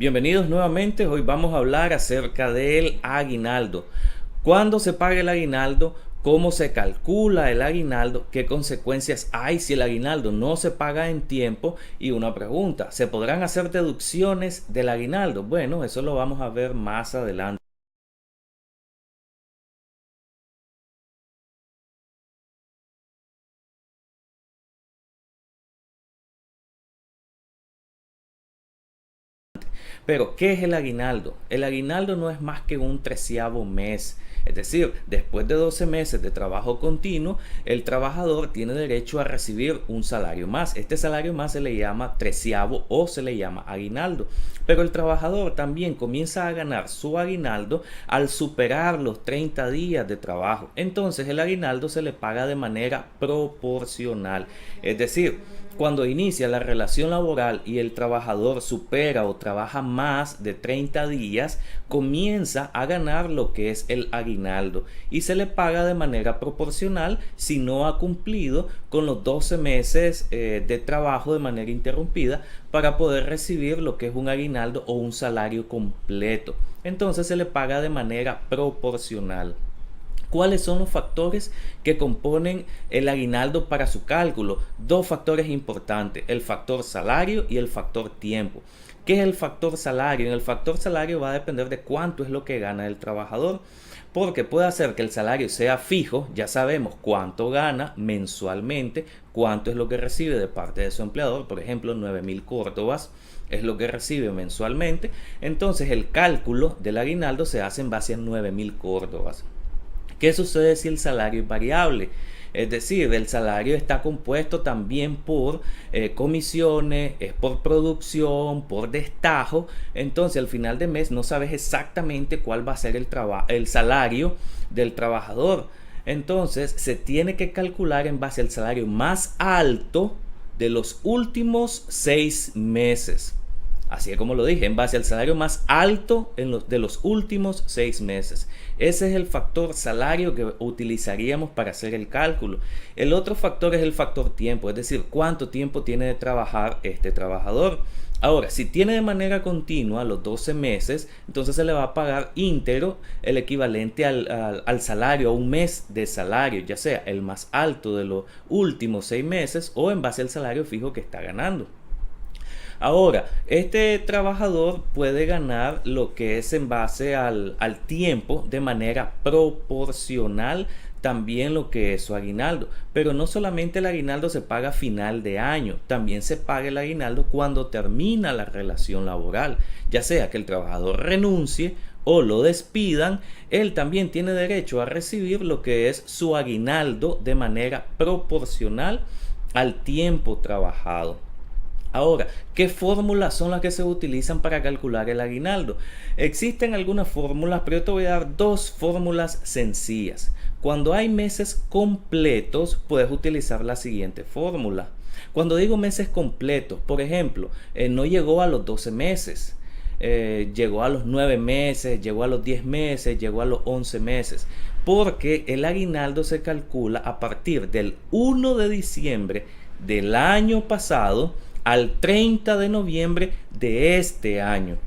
Bienvenidos nuevamente, hoy vamos a hablar acerca del aguinaldo. ¿Cuándo se paga el aguinaldo? ¿Cómo se calcula el aguinaldo? ¿Qué consecuencias hay si el aguinaldo no se paga en tiempo? Y una pregunta, ¿se podrán hacer deducciones del aguinaldo? Bueno, eso lo vamos a ver más adelante. Pero, ¿qué es el aguinaldo? El aguinaldo no es más que un treceavo mes. Es decir, después de 12 meses de trabajo continuo, el trabajador tiene derecho a recibir un salario más. Este salario más se le llama treceavo o se le llama aguinaldo. Pero el trabajador también comienza a ganar su aguinaldo al superar los 30 días de trabajo. Entonces el aguinaldo se le paga de manera proporcional. Es decir, cuando inicia la relación laboral y el trabajador supera o trabaja más de 30 días, comienza a ganar lo que es el aguinaldo y se le paga de manera proporcional si no ha cumplido con los 12 meses de trabajo de manera interrumpida para poder recibir lo que es un aguinaldo o un salario completo. Entonces se le paga de manera proporcional. ¿Cuáles son los factores que componen el aguinaldo para su cálculo? Dos factores importantes, el factor salario y el factor tiempo. ¿Qué es el factor salario? En el factor salario va a depender de cuánto es lo que gana el trabajador, porque puede hacer que el salario sea fijo, ya sabemos cuánto gana mensualmente, cuánto es lo que recibe de parte de su empleador, por ejemplo 9.000 córdobas es lo que recibe mensualmente, entonces el cálculo del aguinaldo se hace en base a 9.000 córdobas. ¿Qué sucede si el salario es variable? Es decir, el salario está compuesto también por comisiones, es por producción, por destajo. Entonces al final de mes no sabes exactamente cuál va a ser el salario del trabajador. Entonces se tiene que calcular en base al salario más alto de los últimos 6 meses. Así es como lo dije, en base al salario más alto de los últimos 6 meses. Ese es el factor salario que utilizaríamos para hacer el cálculo. El otro factor es el factor tiempo, es decir, cuánto tiempo tiene de trabajar este trabajador. Ahora, si tiene de manera continua los 12 meses, entonces se le va a pagar íntegro el equivalente al salario, a un mes de salario, ya sea el más alto de los últimos 6 meses o en base al salario fijo que está ganando. Ahora, este trabajador puede ganar lo que es en base al tiempo de manera proporcional también lo que es su aguinaldo. Pero no solamente el aguinaldo se paga a final de año, también se paga el aguinaldo cuando termina la relación laboral, ya sea que el trabajador renuncie o lo despidan, él también tiene derecho a recibir lo que es su aguinaldo de manera proporcional al tiempo trabajado. Ahora, ¿qué fórmulas son las que se utilizan para calcular el aguinaldo? Existen algunas fórmulas, pero yo te voy a dar dos fórmulas sencillas. Cuando hay meses completos, puedes utilizar la siguiente fórmula. Cuando digo meses completos, por ejemplo, no llegó a los 12 meses, llegó a los 9 meses, llegó a los 10 meses, llegó a los 11 meses, porque el aguinaldo se calcula a partir del 1 de diciembre del año pasado al 30 de noviembre de este año.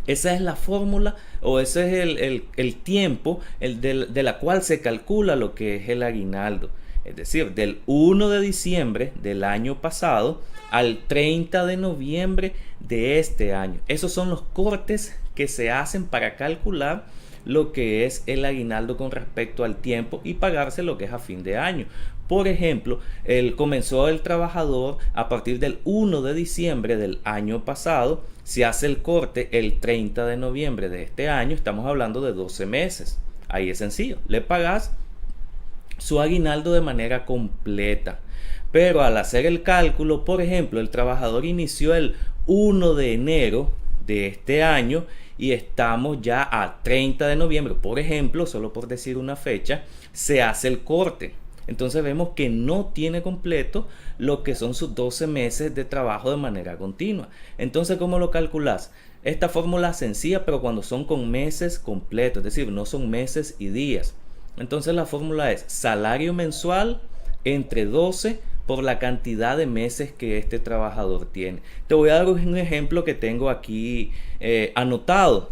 Esa es la fórmula o ese es el tiempo de la cual se calcula lo que es el aguinaldo. Es decir, del 1 de diciembre del año pasado al 30 de noviembre de este año. Esos son los cortes que se hacen para calcular lo que es el aguinaldo con respecto al tiempo y pagarse lo que es a fin de año. Por ejemplo, comenzó el trabajador a partir del 1 de diciembre del año pasado, se hace el corte el 30 de noviembre de este año, estamos hablando de 12 meses. Ahí es sencillo, le pagas su aguinaldo de manera completa. Pero al hacer el cálculo, por ejemplo, el trabajador inició el 1 de enero de este año y estamos ya a 30 de noviembre, por ejemplo, solo por decir una fecha, se hace el corte. Entonces vemos que no tiene completo lo que son sus 12 meses de trabajo de manera continua. Entonces, ¿cómo lo calculas? Esta fórmula es sencilla, pero cuando son con meses completos, es decir, no son meses y días. Entonces la fórmula es salario mensual entre 12 por la cantidad de meses que este trabajador tiene. Te voy a dar un ejemplo que tengo aquí anotado.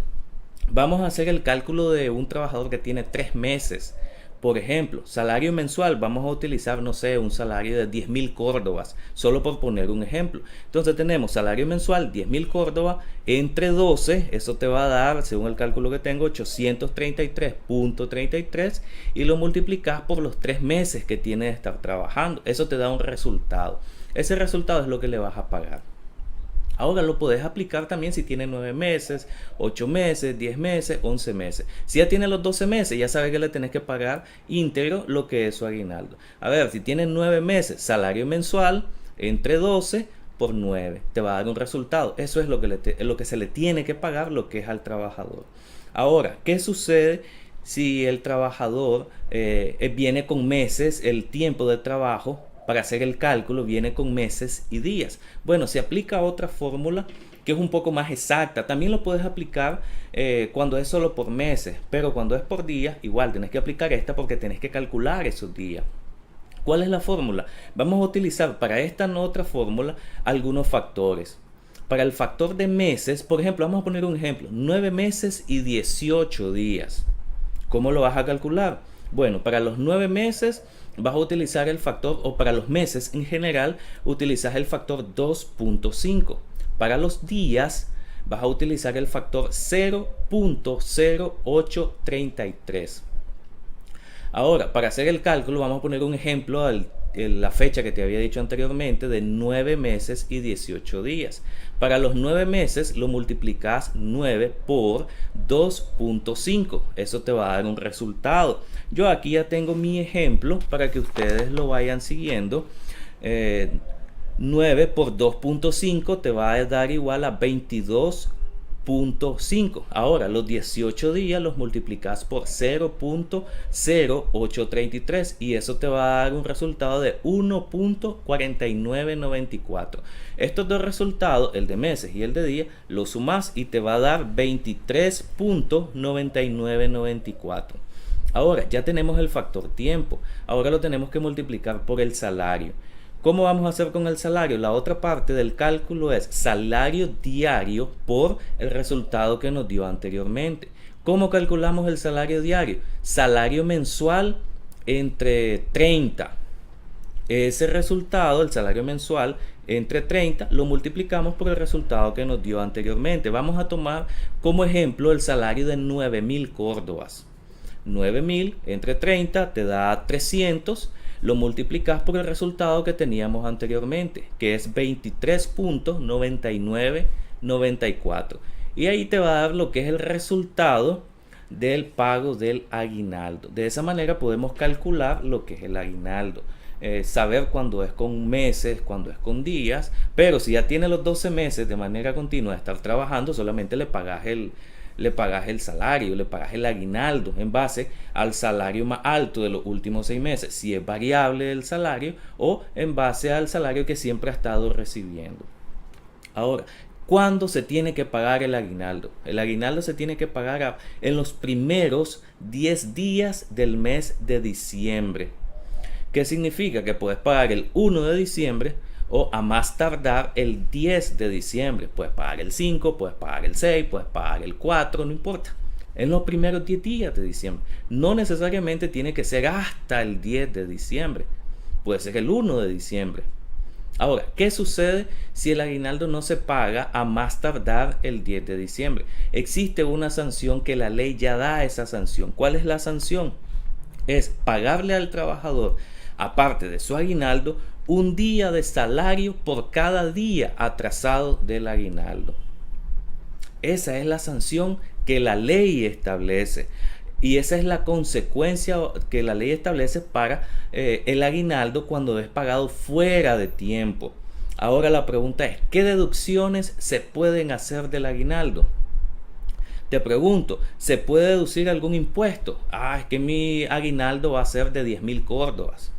Vamos a hacer el cálculo de un trabajador que tiene 3 meses. Por ejemplo, salario mensual, vamos a utilizar, no sé, un salario de 10.000 córdobas, solo por poner un ejemplo. Entonces tenemos salario mensual, 10.000 córdobas, entre 12, eso te va a dar, según el cálculo que tengo, 833.33 y lo multiplicas por los 3 meses que tiene de estar trabajando. Eso te da un resultado. Ese resultado es lo que le vas a pagar. Ahora lo puedes aplicar también si tiene 9 meses, 8 meses, 10 meses, 11 meses. Si ya tiene los 12 meses, ya sabes que le tenés que pagar íntegro lo que es su aguinaldo. A ver, si tiene 9 meses, salario mensual entre 12 por 9, te va a dar un resultado. Eso es lo que se le tiene que pagar, lo que es al trabajador. Ahora, ¿qué sucede si el trabajador viene con meses, el tiempo de trabajo? Para hacer el cálculo viene con meses y días. Bueno, se aplica otra fórmula que es un poco más exacta. También lo puedes aplicar cuando es solo por meses, pero cuando es por días, igual tenés que aplicar esta porque tenés que calcular esos días. ¿Cuál es la fórmula? Vamos a utilizar para esta otra fórmula algunos factores. Para el factor de meses, por ejemplo, vamos a poner un ejemplo, 9 meses y 18 días. ¿Cómo lo vas a calcular? Bueno, para los 9 meses vas a utilizar el factor, o para los meses en general, utilizas el factor 2.5. Para los días vas a utilizar el factor 0.0833. Ahora, para hacer el cálculo, vamos a poner un ejemplo la fecha que te había dicho anteriormente de 9 meses y 18 días. Para los 9 meses lo multiplicas 9 por 2.5. Eso te va a dar un resultado. Yo aquí ya tengo mi ejemplo para que ustedes lo vayan siguiendo. 9 por 2.5 te va a dar igual a 22.5. Ahora los 18 días los multiplicas por 0.0833 y eso te va a dar un resultado de 1.4994. Estos dos resultados, el de meses y el de día, los sumas y te va a dar 23.9994. Ahora ya tenemos el factor tiempo. Ahora lo tenemos que multiplicar por el salario. ¿Cómo vamos a hacer con el salario? La otra parte del cálculo es salario diario por el resultado que nos dio anteriormente. ¿Cómo calculamos el salario diario? Salario mensual entre 30. Ese resultado, el salario mensual entre 30, lo multiplicamos por el resultado que nos dio anteriormente. Vamos a tomar como ejemplo el salario de 9.000 córdobas. 9.000 entre 30 te da 300. Lo multiplicas por el resultado que teníamos anteriormente, que es 23.9994. Y ahí te va a dar lo que es el resultado del pago del aguinaldo. De esa manera podemos calcular lo que es el aguinaldo. Saber cuándo es con meses, cuándo es con días. Pero si ya tiene los 12 meses de manera continua de estar trabajando, solamente le pagas el salario, le pagas el aguinaldo en base al salario más alto de los últimos 6 meses, si es variable el salario, o en base al salario que siempre ha estado recibiendo. Ahora, ¿cuándo se tiene que pagar el aguinaldo? El aguinaldo se tiene que pagar en los primeros 10 días del mes de diciembre. ¿Qué significa? Que puedes pagar el 1 de diciembre o a más tardar el 10 de diciembre. Puedes pagar el 5, puedes pagar el 6, puedes pagar el 4, no importa. En los primeros 10 días de diciembre. No necesariamente tiene que ser hasta el 10 de diciembre. Puede ser el 1 de diciembre. Ahora, ¿qué sucede si el aguinaldo no se paga a más tardar el 10 de diciembre? Existe una sanción que la ley ya da esa sanción. ¿Cuál es la sanción? Es pagarle al trabajador, aparte de su aguinaldo, un día de salario por cada día atrasado del aguinaldo. Esa es la sanción que la ley establece. Y esa es la consecuencia que la ley establece para el aguinaldo cuando es pagado fuera de tiempo. Ahora la pregunta es, ¿qué deducciones se pueden hacer del aguinaldo? Te pregunto, ¿se puede deducir algún impuesto? Es que mi aguinaldo va a ser de 10.000 córdobas.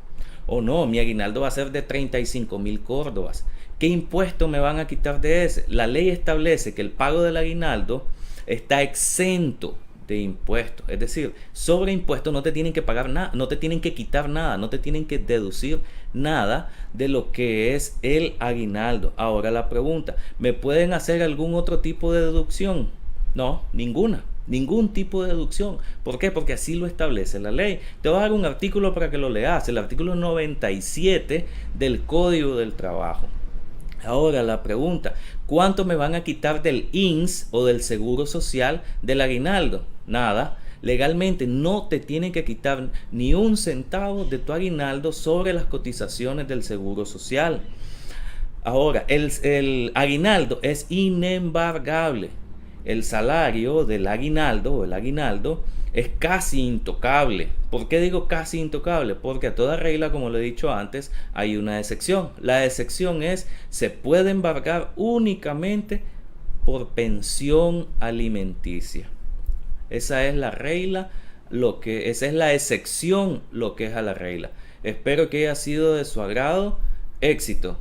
O no, mi aguinaldo va a ser de 35.000 córdobas. ¿Qué impuesto me van a quitar de ese? La ley establece que el pago del aguinaldo está exento de impuestos. Es decir, sobre impuestos no te tienen que pagar nada, no te tienen que quitar nada, no te tienen que deducir nada de lo que es el aguinaldo. Ahora la pregunta, ¿me pueden hacer algún otro tipo de deducción? No, ninguna. Ningún tipo de deducción. ¿Por qué? Porque así lo establece la ley. Te voy a dar un artículo para que lo leas, el artículo 97 del Código del Trabajo. Ahora la pregunta, ¿cuánto me van a quitar del INSS o del Seguro Social del aguinaldo? Nada. Legalmente no te tienen que quitar ni un centavo de tu aguinaldo sobre las cotizaciones del Seguro Social. Ahora, el aguinaldo es inembargable. El salario del aguinaldo o el aguinaldo es casi intocable. ¿Por qué digo casi intocable? Porque a toda regla, como lo he dicho antes, hay una excepción. La excepción es, se puede embargar únicamente por pensión alimenticia. Esa es la regla, esa es la excepción, lo que es a la regla. Espero que haya sido de su agrado. Éxito.